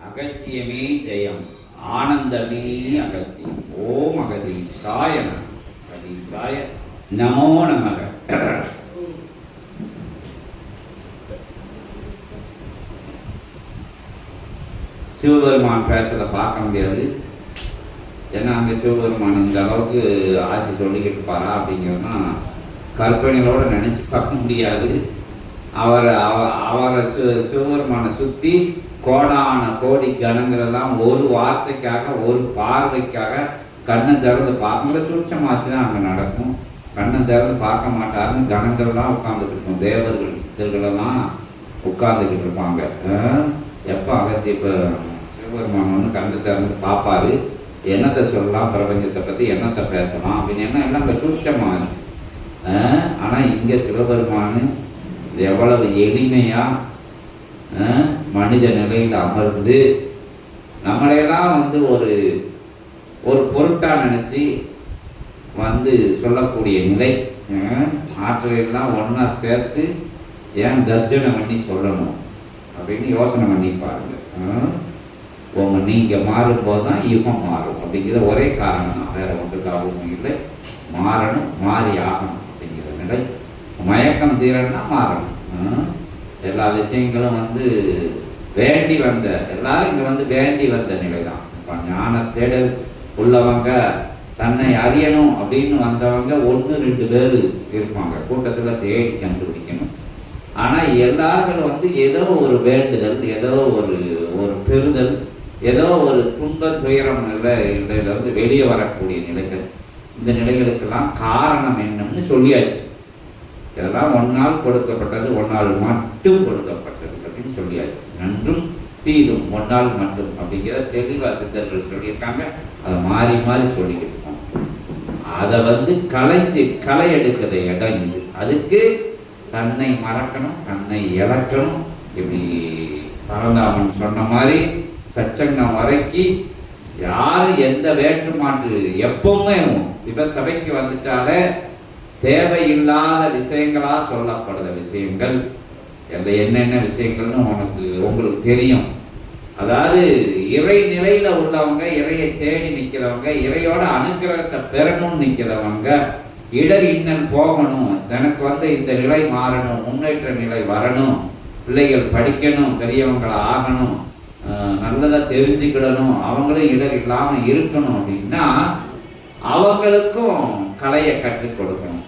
அகத்தியமே ஜெயம், ஆனந்தமே அகத்தியம். ஓம் அகதீசாய நம. அகதீசாய நமோ நமக. சிவபெருமான் பேசுறதை பார்க்க முடியாது. ஏன்னா அங்கே சிவபெருமான் இந்த அளவுக்கு ஆசை சொல்லிக்கிட்டு இருப்பாரா அப்படிங்கிறதுனா கற்பனைகளோடு நினச்சி பார்க்க முடியாது. அவரை சிவபெருமானை சுற்றி கோடான கோடி கணங்களெல்லாம் ஒரு வார்த்தைக்காக ஒரு பார்வைக்காக கண்ணை திறந்து பார்க்கும்போது சூட்சமாச்சு தான் அங்கே நடக்கும். கண்ணை திறந்து பார்க்க மாட்டாருன்னு கணங்கள்லாம் உட்காந்துக்கிட்டு இருக்கும். தேவர்கள் சித்தர்களெல்லாம் உட்காந்துக்கிட்டு இருப்பாங்க. எப்போ அகத்திய இப்போ சிவபெருமான் ஒன்று கண்ணை திறந்து பார்ப்பாரு. என்னத்தை சொல்லலாம், பிரபஞ்சத்தை பற்றி என்னத்தை பேசலாம் அப்படின்னு எல்லாம் அங்கே சூட்சமாச்சு. ஆனால் இங்கே சிவபெருமான் எவ்வளவு எளிமையாக மனித நிலையில் அமர்ந்து நம்மளையெல்லாம் ஒரு ஒரு பொருட்டாக நினச்சி சொல்லக்கூடிய நிலை. ஆற்றலையெல்லாம் ஒன்றா சேர்த்து ஏன் கர்ஜனை பண்ணி சொல்லணும் அப்படின்னு யோசனை பண்ணி பாருங்க. நீங்கள் மாறும்போது தான் யுகம் மாறும் அப்படிங்கிற ஒரே காரணம் தான், வேற ஒன்றுக்காகவும் இல்லை. மாறணும், மாறி ஆகணும் அப்படிங்கிற நிலை. மயக்கம் தீரன்னா மாறணும். எல்லா விஷயங்களும் வேண்டி வந்த எல்லாரும் இங்கே வேண்டி வந்த நிலை தான். இப்போ ஞான தேடல் உள்ளவங்க, தன்னை அறியணும் அப்படின்னு வந்தவங்க 1-2 பேர் இருப்பாங்க. கூட்டத்தில் தேடி கண்டுபிடிக்கணும். ஆனால் எல்லாரும் ஏதோ ஒரு வேண்டுதல், ஏதோ ஒரு பெறுதல், ஏதோ ஒரு துன்ப துயரம் நிலையிலிருந்து வெளியே வரக்கூடிய நிலைகள். இந்த நிலைகளுக்கெல்லாம் காரணம் என்னன்னு சொல்லியாச்சு. இதெல்லாம் ஒன்னால் கொடுக்கப்பட்டது, ஒன்னால் மட்டும் கொடுக்கப்பட்டது அப்படின்னு சொல்லியாச்சு. நன்றும் தீதும் ஒன்னால் மட்டும் அப்படிங்கிற தெளிவா சித்தர்கள் சொல்லியிருக்காங்க. அதை மாறி மாறி சொல்லிக்கிட்டு இருக்கோம். அதை களை எடுக்கிற இடம் இது. அதுக்கு தன்னை மறக்கணும், தன்னை இழக்கணும். இப்படி பரந்தாமன் சொன்ன மாதிரி சச்சங்கம் வரைக்கும் யாரு எந்த வேற்றுமாற்று எப்பவுமே சிவசபைக்கு வந்துட்டாலே தேவையில்லாத விஷயங்களா சொல்லப்படுற விஷயங்கள் என்னென்ன விஷயங்கள்னு உங்களுக்கு தெரியும். அதாவது இறை நிலையில உள்ளவங்க, இறையை தேடி நிற்கிறவங்க, இறையோட அனுக்கிரகத்தை பெறணும்னு நிற்கிறவங்க, இடர் இன்னல் போகணும், எனக்கு இந்த நிலை மாறணும், முன்னேற்ற நிலை வரணும், பிள்ளைகள் படிக்கணும், பெரியவங்களை ஆகணும், நல்லதா தெரிஞ்சுக்கிடணும், அவங்களும் இடர் இல்லாமல் இருக்கணும் அப்படின்னா அவங்களுக்கும் கலையை கற்றுக் கொடுக்கணும்.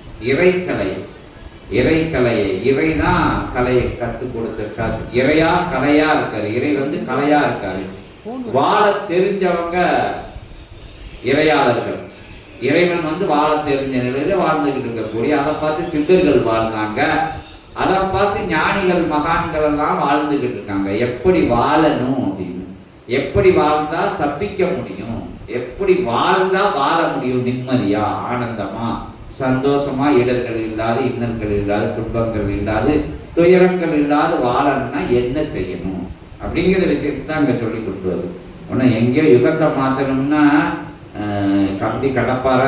இறைதான் கலையை கற்றுக் கொடுத்திருக்காரு. இறையா கலையா இருக்காரு. இறை கலையா இருக்காரு. வாழ தெரிஞ்சவங்க இறையாளர்கள். இறைவன் வாழ தெரிஞ்ச நிலையில வாழ்ந்துகிட்டு இருக்கக்கூடிய, அதை பார்த்து சித்தர்கள் வாழ்ந்தாங்க. அதை பார்த்து ஞானிகள் மகான்கள் எல்லாம் வாழ்ந்துகிட்டு இருக்காங்க. எப்படி வாழணும் அப்படின்னு, எப்படி வாழ்ந்தா தப்பிக்க முடியும், எப்படி வாழ்ந்தா வாழ முடியும் நிம்மதியா, ஆனந்தமா, சந்தோஷமா, இடர்கள் இல்லாது, இன்னல்கள் இல்லாது, துன்பங்கள் இல்லாது, துயரங்கள் இல்லாது வாழணும்னா என்ன செய்யணும் அப்படிங்கிற விஷயத்தை தான் அங்கே சொல்லி கொடுத்துருவது. ஒன்றும் எங்கேயோ யுகத்தை மாற்றணும்னா கம்பி கடப்பார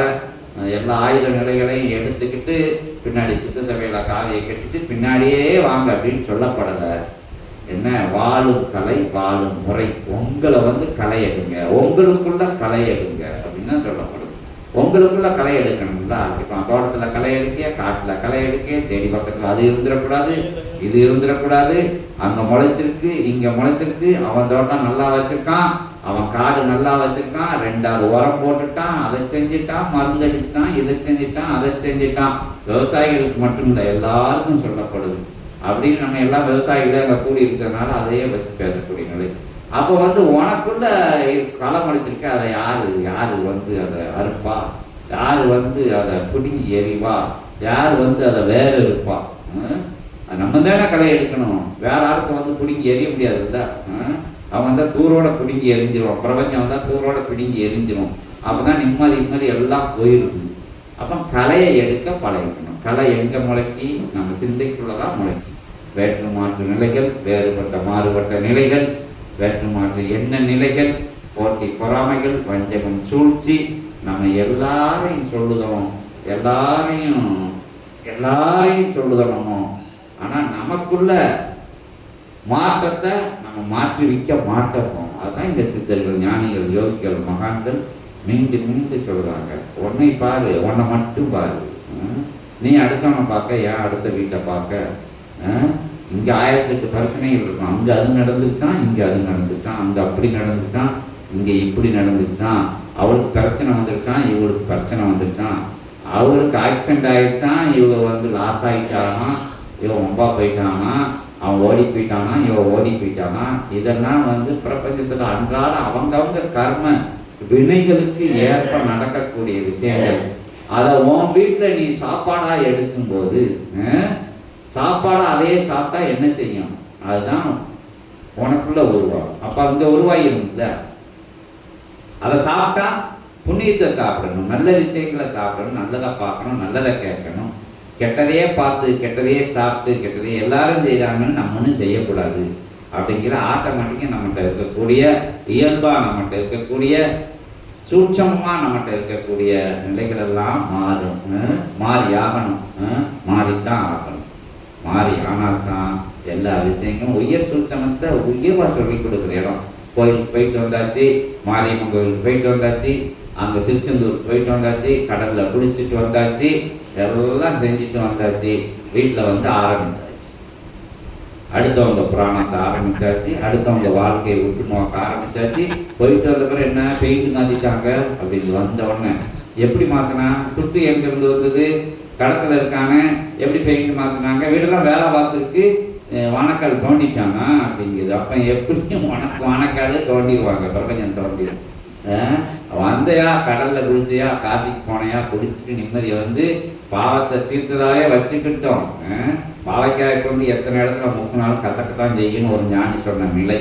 எல்லா ஆயுத நிலைகளையும் எடுத்துக்கிட்டு பின்னாடி சித்த சபையில் காலையை கட்டிட்டு பின்னாடியே வாங்க அப்படின்னு சொல்லப்படலை. என்ன வாழும் கலை, வாழும் முறை, உங்களை கலை எடுங்க, உங்களுக்குள்ள கலை எடுங்க அப்படின்னு தான் சொல்லப்படுது. உங்களுக்குள்ள களை எடுக்கணும்ல. இப்போ தோட்டத்தில் களை எடுக்க, காட்டில் களை எடுக்க, செடி பக்கத்தில் அது இருந்துடக்கூடாது, இது இருந்துடக்கூடாது. அங்கே முளைச்சிருக்கு, இங்கே முளைச்சிருக்கு, அவன் தோட்டம் நல்லா வச்சிருக்கான், அவன் காடு நல்லா வச்சிருக்கான், 2வது உரம் போட்டுட்டான், அதை செஞ்சுட்டான், மருந்து அடிச்சுட்டான், இதை செஞ்சுட்டான், அதை செஞ்சுட்டான். விவசாயிகளுக்கு மட்டும் இல்லை, எல்லாருக்கும் சொல்லப்படுது. அப்படின்னு நம்ம எல்லா விவசாயிகளும் அங்கே கூடி இருக்கிறதுனால அதையே வச்சு பேசக்கூடிய நிலை. அப்போ உனக்குள்ள களை முளைச்சிருக்க, அதை யாரு அதை அறுப்பா, யாரு அதை பிடுங்கி எறிவா, யார் அதை வேற இருப்பா? நம்ம தானே களை எடுக்கணும், வேற ஆளுக்கு பிடுங்கி எறிய முடியாதுல்ல. அவன் தான் தூரோட பிடுங்கி எரிஞ்சிருவான், பிரபஞ்சம் தான் தூரோட பிடுங்கி எரிஞ்சிரும். அப்போதான் நிம்மதி எல்லாம் போயிடுது. அப்போ கலையை எடுக்க பழகிக்கணும். கலை எங்க முளைக்கி? நம்ம சிந்தைக்குள்ளதான் முளைக்கி. வேற்று மாற்று நிலைகள், வேறுபட்ட மாறுபட்ட நிலைகள், வேற்று மாற்று எண்ண நிலைகள், போட்டி பொறாமைகள், வஞ்சகம், சூழ்ச்சி, நம்ம எல்லாரையும் சொல்லுதணும். ஆனா நமக்குள்ள மாற்றத்தை நம்ம மாற்றி வைக்க மாட்டோம். அதுதான் இந்த சித்தர்கள், ஞானிகள், யோகிகள், மகான்கள் மீண்டும் சொல்றாங்க. உன்னை பாரு, உன்னை மட்டும் பாரு. நீ அடுத்தவனை பார்க்க, ஏன் அடுத்த வீட்டை பார்க்க? இங்க 1008 பிரச்சனைகள் இருக்கும். அங்க அது நடந்துச்சான், இங்க அது நடந்துச்சான், அங்க அப்படி நடந்துச்சான், இங்க இப்படி நடந்துச்சான். அவளுக்கு பிரச்சனை வந்துருச்சான், இவளுக்கு பிரச்சனை வந்துருச்சான். அவளுக்கு ஆக்சிடென்ட் ஆயிடுச்சான், இவங்க லாஸ் ஆகிட்டானா, இவன் ரொம்ப போயிட்டானா, அவன் ஓடி போயிட்டானா, இவன் ஓடி போயிட்டானா. இதெல்லாம் பிரபஞ்சத்துல அன்றாட அவங்கவுங்க கர்ம வினைகளுக்கு ஏற்ப நடக்கக்கூடிய விஷயங்கள். அதை உன் வீட்டில் நீ சாப்பாடா எடுக்கும்போது, சாப்பாடு அதே சாப்பிட்டா என்ன செய்யும்? அதுதான் உனக்குள்ள உருவாகும். அப்ப அங்க உருவாயிருந்த அதை சாப்பிட்டா புண்ணியத்தை சாப்பிடணும், நல்ல விஷயங்களை சாப்பிடணும், நல்லதை பார்க்கணும், நல்லதை கேட்கணும். கெட்டதையே பார்த்து, கெட்டதையே சாப்பிட்டு, கெட்டதையே எல்லாரும் செய்தாங்கன்னு நம்ம ஒன்றும் செய்யக்கூடாது அப்படிங்கிற ஆட்டோமேட்டிக்காக நம்மகிட்ட இருக்கக்கூடிய இயல்பா, நம்மகிட்ட இருக்கக்கூடிய சூட்சமா, நம்மகிட்ட இருக்கக்கூடிய நிலைகள் எல்லாம் மாறும். மாறி ஆகணும், மாறித்தான் ஆகணும். மாறி ஆனால்தான் எல்லா விஷயங்களும் உயர் சூட்சமத்தை உயர்வா சொல்லி கொடுக்குற இடம். கோயிலுக்கு போயிட்டு வந்தாச்சு, மாரியம்மன் கோயிலுக்கு போயிட்டு வந்தாச்சு, அங்க திருச்செந்தூர் போயிட்டு வந்தாச்சு, கடல்ல குளிச்சுட்டு வந்தாச்சு, எல்லாம் செஞ்சுட்டு வந்தாச்சு. வீட்டில் ஆரம்பிச்சாச்சு, அடுத்தவங்க பிராணத்தை ஆரம்பிச்சாச்சு, அடுத்தவங்க வாழ்க்கையை விட்டு நோக்க ஆரம்பிச்சாச்சு. போயிட்டு வந்த பிறகு என்ன பெயிண்ட் மாத்திட்டாங்க அப்படின்னு வந்த உடனே எப்படி மாத்தினா? துட்டு எங்கிருந்து வந்தது? கடத்துல இருக்காங்க, எப்படி பெயிண்ட் மாத்தினாங்க? வீடெல்லாம் வேலை பார்த்துருக்கு, வானக்கால் தோண்டிட்டானா அப்படிங்கிறது. அப்ப எப்படியும் வானக்கால் தோண்டிடுவாங்க, பிரபஞ்சம் தோண்டிடும். வந்தையா, கடல்ல குளிச்சையா, காசிக்கு போனையா, குடிச்சிட்டு நிம்மதியை பாவத்தை தீர்த்ததாவே வச்சுக்கிட்டோம். பாவைக்காயை கொண்டு எத்தனை இடத்துல முக்கினாலும் கசக்கத்தான் செய்யணும் ஒரு ஞானி சொன்ன நிலை.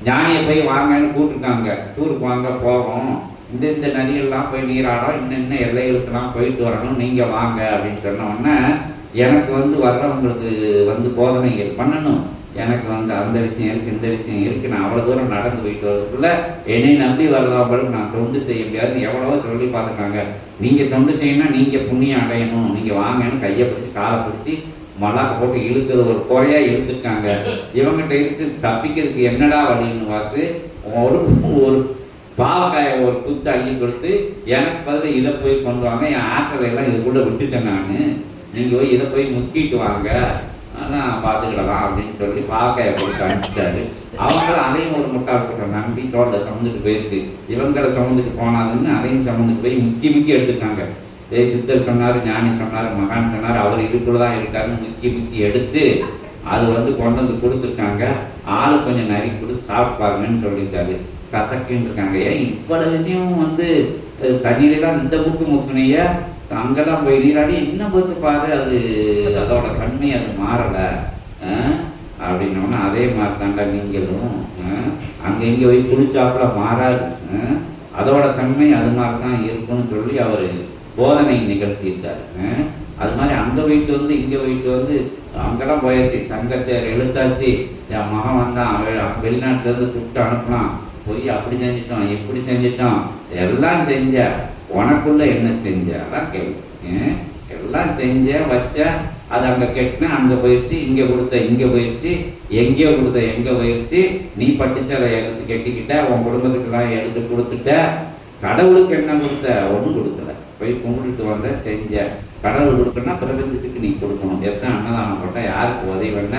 ஞானியை போய் வாங்கன்னு கூப்பிட்டுருக்காங்க, டூருக்கு வாங்க போவோம், இந்த நதியெல்லாம் போய் நீராடும், இன்ன எல்லைகளுக்கெல்லாம் போயிட்டு வரணும், நீங்க வாங்க அப்படின்னு சொன்ன உடனே எனக்கு வர்றவங்களுக்கு போதனைகள் பண்ணணும். எனக்கு அந்த விஷயம் இருக்கு, இந்த விஷயம் இருக்கு, நான் அவ்வளவு தூரம் நடந்து போயிட்டு வரதுக்குள்ள என்னை நம்பி வர்றவங்களுக்கு நான் தொண்டு செய்ய முடியாதுன்னு எவ்வளவோ சொல்லி பார்த்துருக்காங்க. நீங்க தொண்டு செய்யணும்னா நீங்க புண்ணியம் அடையணும், நீங்க வாங்கன்னு கையை பிடிச்சி காலை பிடிச்சி மல்லாக்க போட்டு இழுக்கிறது ஒரு குறையா இழுத்துருக்காங்க. இவங்கிட்ட இருக்கு தப்பிக்கிறதுக்கு என்னடா வழின்னு பார்த்து ஒரு பாவக்காயை ஒரு குத்து அள்ளி கொடுத்து, எனக்கு பதில் இதை போய் கொண்டு வாங்க, என் ஆற்றலை எல்லாம் இது கூட விட்டுட்டேன் நான், நீங்க போய் இதை போய் முக்கிட்டு வாங்க, ஆனால் பார்த்துக்கிடலாம் அப்படின்னு சொல்லி பாவக்காயை கொடுத்து அனுப்பிச்சிட்டாரு. அவங்களும் அதையும் ஒரு முட்டாள் கூட்டம் நம்பி தோட்டத்தை சுமந்துட்டு போயிருக்கு. இவங்களை சுமந்துட்டு போனாதுன்னு அதையும் சுமந்துட்டு போய் முக்கி எடுத்துட்டாங்க. சித்தர் சொன்னார், ஞானி சொன்னார், மகான் சொன்னார், அவர் இதுக்குள்ளதான் இருக்காருன்னு முக்கி எடுத்து அது கொண்டு கொடுத்துருக்காங்க. ஆளு கொஞ்சம் நறுக்கி கொடுத்து சாப்பிட்டு சொல்லிட்டாரு. கசக்குன்னு இருக்காங்க. ஏன் இவ்வளவு விஷயம் தண்ணியில தான் இந்த முக்குனைய அங்கெல்லாம் போய் நீராடி இன்னும் பார்த்து பாரு, அது அதோட தன்மை அது மாறலை அப்படின்னோன்னா அதே மாதிரி தாண்டா நீங்களும் அங்கே இங்கே போய் குளிச்சாப்புல மாறாது, அதோட தன்மை அது மாதிரி தான் இருக்குன்னு சொல்லி அவர் போதனை நிகழ்த்தியிருக்காரு. அது மாதிரி அங்கே போயிட்டு இங்கே போயிட்டு அங்கெல்லாம் போயாச்சு, தங்கத்தேர் எழுத்தாச்சு, என் மகன் வந்தான், வெளிநாட்டிலேருந்து துட்டு அனுப்பினான், போய் அப்படி செஞ்சிட்டோம் இப்படி செஞ்சிட்டோம், எல்லாம் செஞ்ச, உனக்குள்ள என்ன செஞ்ச? அதான் கேள்வி. எல்லாம் செஞ்ச வச்ச, அது அங்கே கெட்டின அங்கே போயிடுச்சு, இங்கே கொடுத்த இங்கே போயிடுச்சு, எங்கேயோ கொடுத்த எங்கே போயிடுச்சு, நீ பட்டுச்சு அதை எடுத்து கெட்டிக்கிட்ட, உன் குடும்பத்துக்கெல்லாம் எடுத்து கொடுத்துட்ட, கடவுளுக்கு என்ன கொடுத்த? ஒன்றும் கொடுக்கல. போய் கும்பிட்டுட்டு வந்த, செஞ்ச. கடவுள் கொடுக்கணும்னா பிரபஞ்சத்துக்கு நீ கொடுக்கணும். எத்தனை அன்னதானம் போட்ட, யாருக்கு உதவி பண்ண,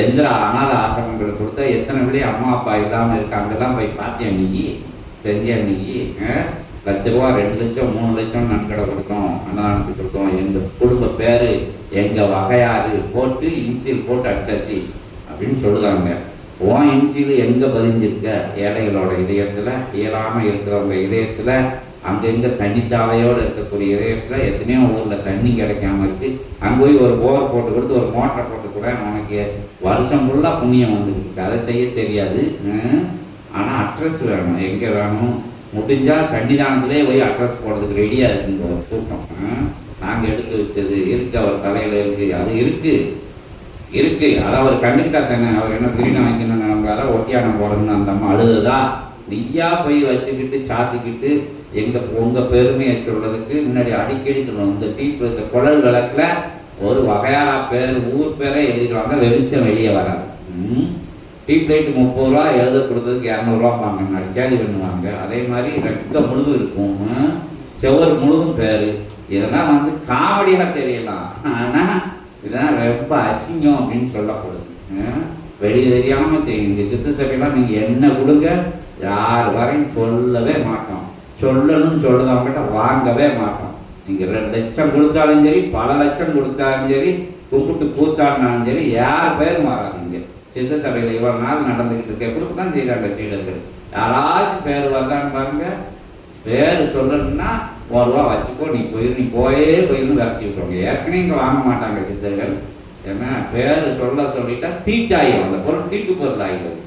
எந்த அனாத ஆசிரமங்களுக்கு கொடுத்த, எத்தனை பிள்ளை அம்மா அப்பா இல்லாமல் இருக்காங்கலாம் போய் பார்த்தியா நீ, செஞ்ச நீ. லட்ச ரூபா, 2 லட்சம், 3 லட்சம் நன்கடை கொடுத்தோம், அன்னதானத்துக்கு கொடுத்தோம். எங்கள் குடும்ப பேர், எங்கள் வகையாறு போட்டு இன்சியல் போட்டு அடிச்சாச்சு அப்படின்னு சொல்லுதாங்க. உன் இன்சியல் எங்கே பதிஞ்சிருக்க? ஏழைகளோட இதயத்தில், இயலாமல் இருக்கிறவங்க இதயத்தில், அங்கங்கே தண்ணித்தாவையோடு இருக்கக்கூடிய இதயத்தில். எத்தனையோ ஊரில் தண்ணி கிடைக்காம இருக்கு. அங்கே போய் ஒரு போர் போட்டு கொடுத்து, ஒரு மோட்டரை போட்டு கூட உனக்கு வருஷம் ஃபுல்லாக புண்ணியம் வந்துருக்கு. அதை செய்ய தெரியாது. ஆனால் அட்ரஸ் வேணும். எங்கே வேணும்? முடிஞ்சால் சன்னிதானத்திலே போய் அட்ரஸ் போடுறதுக்கு ரெடியாக இருக்குங்க ஒரு கூட்டம். நாங்கள் எடுத்து வச்சது இருக்கு, அவர் தலையில் இருக்குது. அது இருக்கு. அதை அவர் கண்டுக்கிட்டா தானே. அவர் என்ன பிரிவினை வைக்கணும்னு நம்மளால ஒட்டியானம் போடணும்னு அந்த அம்மா அழுதுதா? நீயா போய் வச்சுக்கிட்டு சாத்திக்கிட்டு உங்கள் பெருமையை சொல்றதுக்கு முன்னாடி அடிக்கடி சொல்லணும். இந்த குழல் விளக்கில் ஒரு வகையான பேர், ஊர் பேரை எழுதிடுவாங்க, வெளிச்சம் வெளியே வராது. டீப் லைட் 30 ரூபா, எழுத கொடுத்ததுக்கு 200 ரூபா வாங்க, கேள்வி பண்ணுவாங்க. அதே மாதிரி ரெக்க முழுதும் இருக்கும், செவர் முழுதும் பேர். இதெல்லாம் காமெடியாக தெரியலாம், ஆனால் இதெல்லாம் ரொம்ப அசிங்கம் அப்படின்னு சொல்லப்படுது. வெளியே தெரியாமல் செய்யுங்க. சித்த சபையெல்லாம் நீங்கள் என்ன கொடுங்க, யார் வரையும் சொல்லவே மாட்டோம். சொல்லணும்னு சொல்லுறவங்கிட்ட வாங்கவே மாட்டோம். நீங்கள் 2 லட்சம் கொடுத்தாலும் சரி, பல லட்சம் கொடுத்தாலும் சரி, கும்பிட்டு கூத்தாடினாலும் சரி, யார் பேர் மாறாதீங்க. சித்த சபையில் இவ்வளோ நாள் நடந்துக்கிட்டு இருக்க கொடுக்க தான் செய்கிறாங்க சீடர்கள். யாராச்சும் பேர் வந்தான்னு பாருங்க. பேர் சொல்லணும்னா 1 ரூபா வச்சுக்கோ, நீ போயிருந்து விரட்டி விட்டுருவாங்க. ஏற்கனவே இங்கே வாங்க மாட்டாங்க சித்தர்கள். ஏன்னா பேர் சொல்லிட்டா தீட்டாயும், அந்த பொருள் தீட்டு பொருள் ஆகிடுது.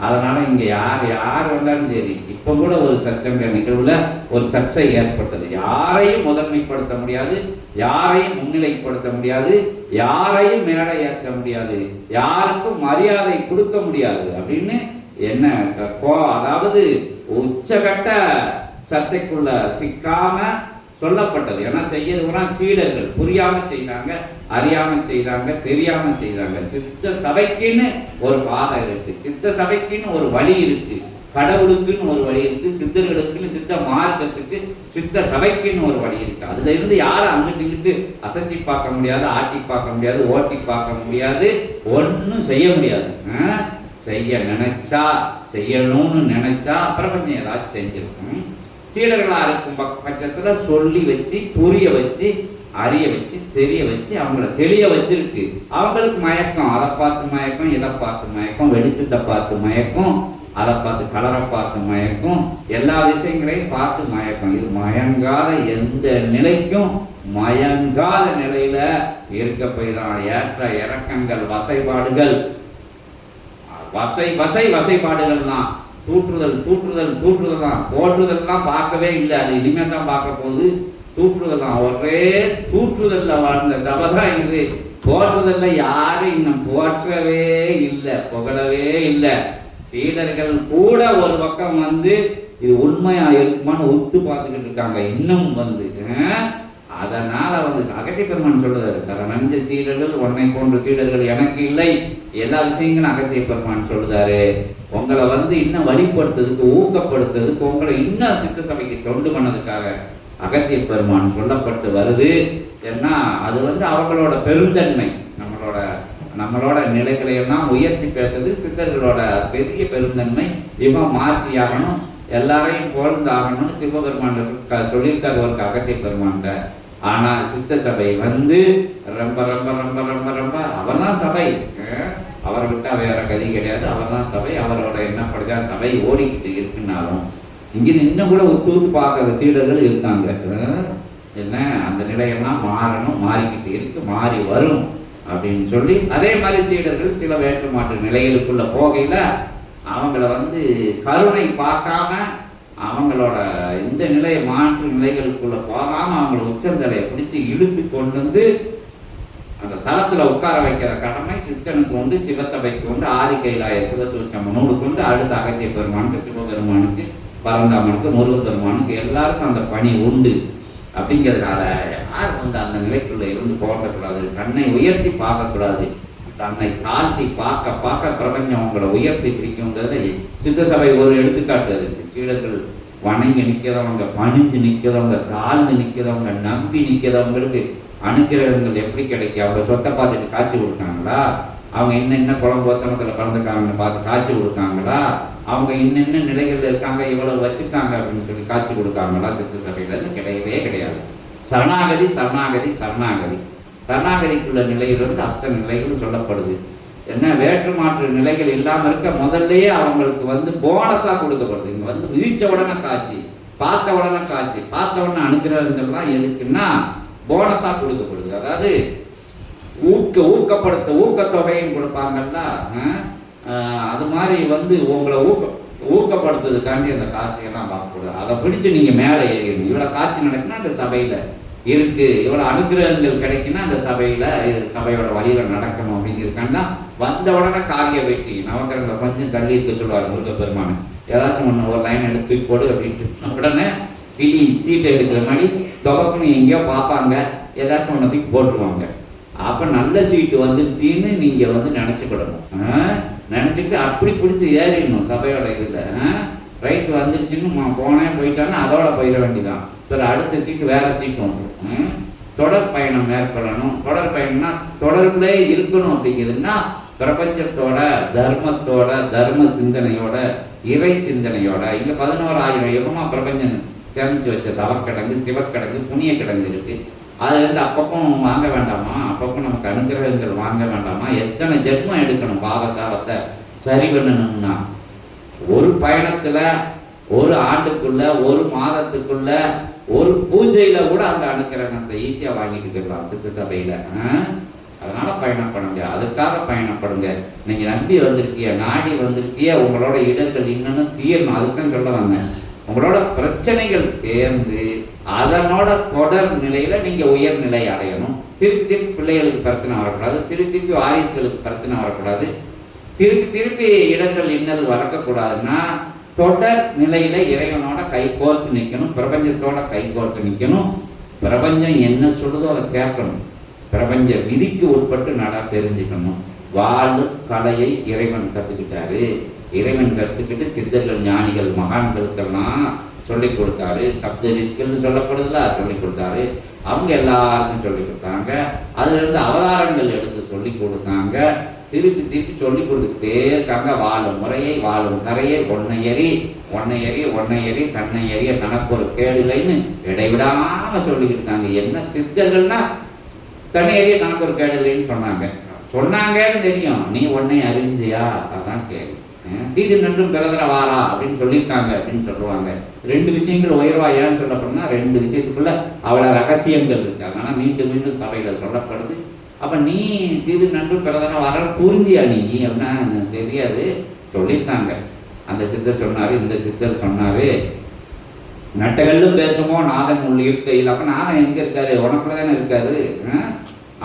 அதனால் இங்கே யார் வந்தாலும் சரி. இப்போ கூட ஒரு சச்சங்க நிகழ்வில் ஒரு சர்ச்சை ஏற்பட்டது. யாரையும் முதன்மைப்படுத்த முடியாது, யாரையும் முன்னிலைப்படுத்த முடியாது, யாரையும் மேடை ஏற்ற முடியாது, யாருக்கும் மரியாதை கொடுக்க முடியாது அப்படின்னு என்ன அதாவது உச்சகட்ட சர்ச்சைக்குள்ள சிக்காம சொல்லப்பட்டது. ஏன்னா செய்யறதுனா சீடர்கள் புரியாம செய்தாங்க, அறியாம செய்தாங்க, தெரியாம செய்தாங்க. சித்த சபைக்குன்னு ஒரு பாதை இருக்கு, சித்த சபைக்குன்னு ஒரு வழி இருக்கு, கடவுளுக்குன்னு ஒரு வழி இருக்கு, சித்தர்களுக்குன்னு, சித்த மார்க்கத்துக்கு, சித்த சபைக்குன்னு ஒரு வழி இருக்கு. அதுல இருந்து யாரும் அங்கிட்டு இங்கிட்டு அசைச்சி பார்க்க முடியாது, ஆட்டி பார்க்க முடியாது, ஓட்டி பார்க்க முடியாது, ஒன்றும் செய்ய முடியாது. செய்ய நினைச்சா, செய்யணும்னு நினைச்சா பிரபஞ்சம் ஏதாச்சும் செஞ்சிருக்கும். சீடர்களாக இருக்கும் பட்சத்தில் சொல்லி வச்சு, புரிய வச்சு, அறிய வச்சு, தெரிய வச்சு, அவங்கள தெளிய வச்சிருக்கு. அவங்களுக்கு மயக்கம், அதை பார்த்து மயக்கம், இதை பார்த்து மயக்கம், வெளிச்சத்தை பார்த்து மயக்கம், அதை பார்த்து கலரை பார்த்து மயக்கம், எல்லா விஷயங்களையும் பார்த்து மயக்கம். இது மயங்காத எந்த நிலைக்கும் மயங்காத நிலையில இருக்க போய் தான் ஏற்ற இறக்கங்கள், வசைபாடுகள், வசைபாடுகள் தான். தூற்றுதல் தான். போற்றுதல்லாம் பார்க்கவே இல்லை, அது இனிமேல் தான் பார்க்க போகுது. தூற்றுதல் தான். ஒரே தூற்றுதல்ல வாழ்ந்த சபை தான் இது. போற்றுதல்ல யாரும் இன்னும் போற்றவே இல்லை, புகழவே இல்லை. சீடர்கள் கூட ஒரு பக்கம் இது உண்மையா இருக்குமான்னு ஒத்து பார்த்துக்கிட்டு இருக்காங்க. இன்னும் அதனால அகத்திய பெருமான் சொல்றாரு, சரணஞ்ச சீடர்கள் உன்னை போன்ற சீடர்கள் எனக்கு இல்லை. எல்லா விஷயங்களும் அகத்திய பெருமான் சொல்லுதாரு. உங்களை இன்னும் வழிபடுத்துறதுக்கு, ஊக்கப்படுத்துறதுக்கு, உங்களை இன்னும் சித்த சபைக்கு தொண்டு பண்ணதுக்காக அகத்திய பெருமான் சொல்லப்பட்டு வருது. ஏன்னா அது அவங்களோட பெருந்தன்மை, நம்மளோட நிலைகளை எல்லாம் உயர்த்தி பேசுறது சித்தர்களோட பெரிய பெருந்தன்மை. இவன் மாற்றி ஆகணும், எல்லாரையும் புகழ்ந்தாகணும்னு சிவபெருமான் சொல்லியிருக்காரு ஒரு அகத்திய பெருமான்கிட்ட. ஆனா சித்த சபை ரொம்ப ரொம்ப ரொம்ப ரொம்ப ரொம்ப அவர்தான் சபை. அவரை விட்டா வேற கதி கிடையாது. அவர்தான் சபை. அவரோட என்ன படிச்சா சபை ஓடிக்கிட்டு இருக்குன்னாலும் இங்க இன்னும் கூட ஒத்து பார்க்கற சீடர்கள் இருக்காங்க. என்ன அந்த நிலையெல்லாம் மாறணும், மாறிக்கிட்டு இருக்கு, மாறி வரும் அப்படின்னு சொல்லி அதே மாதிரி சீடர்கள் சில வேற்றுமாற்று நிலைகளுக்குள்ள போகையில அவங்கள கருணை பார்க்காம, அவங்களோட இந்த நிலையை மாற்று நிலைகளுக்குள்ள போகாம அவங்கள உச்சந்தலையை பிடிச்சி இழுத்து கொண்டு அந்த தளத்துல உட்கார வைக்கிற கடமை சித்தனுக்கு உண்டு, சிவசபைக்கு உண்டு, ஆதி கைலாய சிவசூச்சமனோடு கொண்டு அடுத்த அகத்திய பெருமானுக்கு, சிவபெருமானுக்கு, பரந்தாமனுக்கு, முருகப்பெருமானுக்கு எல்லாருக்கும் அந்த பணி உண்டு. அப்படிங்கிறதுனால யார் அந்த நிலைக்குள்ள இருந்து போகக்கூடாது, கண்ணை உயர்த்தி பார்க்கக்கூடாது, தன்னை தாழ்த்தி பார்க்க பார்க்க பிரபஞ்சம் உங்களை உயர்த்தி பிடிக்குங்கிறது சித்த சபை ஒரு எடுத்துக்காட்டு. அதுக்கு சீடர்கள் வணங்கி நிற்கிறவங்க, பணிஞ்சு நிற்கிறவங்க, தாழ்ந்து நிற்கிறவங்க, நம்பி நிற்கிறவங்களுக்கு அனுக்கிரகங்கள் எப்படி கிடைக்கும்? அவங்க சொத்தை பார்த்துட்டு காட்சி கொடுக்காங்களா? அவங்க இன்ன குழம்பு ஒத்தனத்தில் கலந்துக்காங்கன்னு பார்த்து காட்சி கொடுக்காங்களா? அவங்க இன்ன நிலைகளில் இருக்காங்க, இவ்வளவு வச்சுருக்காங்க அப்படின்னு சொல்லி காட்சி கொடுக்காங்களா? சித்த சபையில் கிடையவே கிடையாது. சரணாகதி சரணாகதி சரணாகதி. சரணாகதிக்குள்ள நிலையிலிருந்து அத்தனை நிலைகளும் சொல்லப்படுது. என்ன வேற்று மாற்று நிலைகள் இல்லாமல் இருக்க முதல்லையே அவங்களுக்கு வந்து போனஸாக கொடுக்கப்படுது. இங்கே வந்து விதிச்ச உடனே காட்சி, பார்த்த உடனே காட்சி, பார்த்த உடனே அனுகிரகங்கள்லாம் எதுக்குன்னா போனஸாக கொடுக்கப்படுது. அதாவது ஊக்கத்தொகைன்னு கொடுப்பாங்கல்ல, அது மாதிரி வந்து உங்களை ஊக்கப்படுத்துறதுக்காண்டி அந்த காட்சியெல்லாம் பார்க்கக்கூடாது. அதை பிடிச்சு நீங்கள் மேலே ஏறிடணும். இவ்வளோ காட்சி நடக்குன்னா அந்த சபையில் இருக்கு, இவ்வளோ அனுகிரகங்கள் கிடைக்குன்னா அந்த சபையோட வழியில் நடக்கணும் அப்படிங்கிறதுக்காண்டி வந்த உடனே காரிய வெட்டி நவக்கிரங்களை கொஞ்சம் தள்ளி இருக்க சொல்லுவார் முருகப்பெருமான். ஏதாச்சும் ஒன்று ஒரு லைன் எடுத்து போடு அப்படின்ட்டு உடனே டிவி சீட்டை எடுக்கிற மாதிரி தொகைக்குன்னு எங்கேயோ பார்ப்பாங்க, ஏதாச்சும் ஒன்று தூக்கி போட்டுருவாங்க. அப்போ நல்ல சீட்டு வந்துருச்சின்னு நீங்கள் வந்து நினச்சிக்கிடணும். நினச்சிக்கிட்டு அப்படி பிடிச்சி ஏறிடணும் சபையோட இதில். ரைட்டு வந்துருச்சுன்னு போனேன் போயிட்டான்னா அதோட போயிட வேண்டியதான். பிறகு அடுத்த சீட்டு வேற சீட்டு வந்துடும். தொடர் பயணம் மேற்கொள்ளணும். தொடர் பயணம்னா தொடர்புலே இருக்கணும். அப்படிங்கிறதுனா பிரபஞ்சத்தோட தர்மத்தோட தர்ம சிந்தனையோட இறை சிந்தனையோட. இங்கே 11,000 யுகமா பிரபஞ்சம் சேமிச்சு வச்ச தவக்கிடங்கு சிவக்கிடங்கு புண்ணிய கிடங்கு இருக்கு. அதுலேருந்து அப்பப்போ வாங்க வேண்டாமா? அப்பப்போ நமக்கு அனுகிரகங்கள் வாங்க வேண்டாமா? எத்தனை ஜென்மம் எடுக்கணும் பாவசாபத்தை சரி பண்ணணும்னா? ஒரு பயணத்துல ஒரு ஆண்டுக்குள்ள ஒரு மாதத்துக்குள்ள ஒரு பூஜையில கூட அந்த அனுக்கிரகத்தை ஈஸியா வாங்கிட்டு போயிடலாம் சித்த சபையில. அதனால பயணப்படுங்க, அதுக்காக பயணப்படுங்க. நீங்க நம்பி வந்திருக்கிய, நாடி வந்திருக்கிய, உங்களோட இடர்கள் இன்னும் தீரணும். அதுக்கும் சொல்ல வந்தேன். உங்களோட பிரச்சனைகள் தேர்ந்து அதனோட தொடர் நிலையில நீங்க உயர்நிலை அடையணும். திருப்பி பிள்ளைகளுக்கு பிரச்சனை வரக்கூடாது, திருப்பி வாரிசுகளுக்கு பிரச்சனை வரக்கூடாது, திருப்பி இடர்கள் இன்னது வரக்கூடாதுன்னா தொடர் நிலையில இறைவனோட கை கோர்த்து நிற்கணும், பிரபஞ்சத்தோட கை கோர்த்து நிற்கணும். பிரபஞ்சம் என்ன சொல்லுதோ அதை கேட்கணும், பிரபஞ்ச விதிக்கு உட்பட்டு தெரிஞ்சுக்கணும். வாழ்வு கலையை இறைவன் கற்றுக்கிட்டாரு. இறைவன் கற்றுக்கிட்டு சித்தர்கள் ஞானிகள் மகான்களுக்கெல்லாம் சொல்லிக் கொடுத்தாரு. சப்த ரிஷிகள்னு சொல்லப்படுதுல சொல்லிக் கொடுத்தாரு. அவங்க எல்லாருக்கும் சொல்லிக் கொடுத்தாங்க. அதுல இருந்து அவதாரங்கள் எடுத்து சொல்லிக் கொடுத்தாங்க. திருப்பி சொல்லிக் கொடுத்துக்கிட்டே இருக்காங்க. வாழும் முறையை வாழும் கரையை ஒன்னை எறி தன்னை எறிய தனக்கு ஒரு கேடில்லைன்னு இடைவிடாம சொல்லிக்கிட்டு இருக்காங்க. என்ன சித்தர்கள்னா தன்னை எறிய தனக்கு ஒரு கேடில்லைன்னு சொன்னாங்கன்னு தெரியும். நீ உன்னை அறிஞ்சியா? அதான் கேள்வி. தீது நன்றும் பிறதர வாரா அப்படின்னு சொல்லியிருக்காங்க அப்படின்னு சொல்லுவாங்க. 2 விஷயங்கள் உயர்வா ஏன்னு சொல்லப்படுனா 2 விஷயத்துக்குள்ள அவ்வளோ ரகசியங்கள் இருக்கு. அதனால மீண்டும் சபையில சொல்லப்படுது. அப்ப நீ தீது நன்று பிறதர வர புரிஞ்சியா நீ அப்படின்னா தெரியாது, சொல்லியிருக்காங்க. அந்த சித்தர் சொன்னாரு, இந்த சித்தர் சொன்னாரு, நட்டகல்லும் பேசுமோ நாதன் உள்ள இருக்கையில். அப்ப நாதன் எங்க இருக்காரு? உனக்குள்ள தானே இருக்காரு.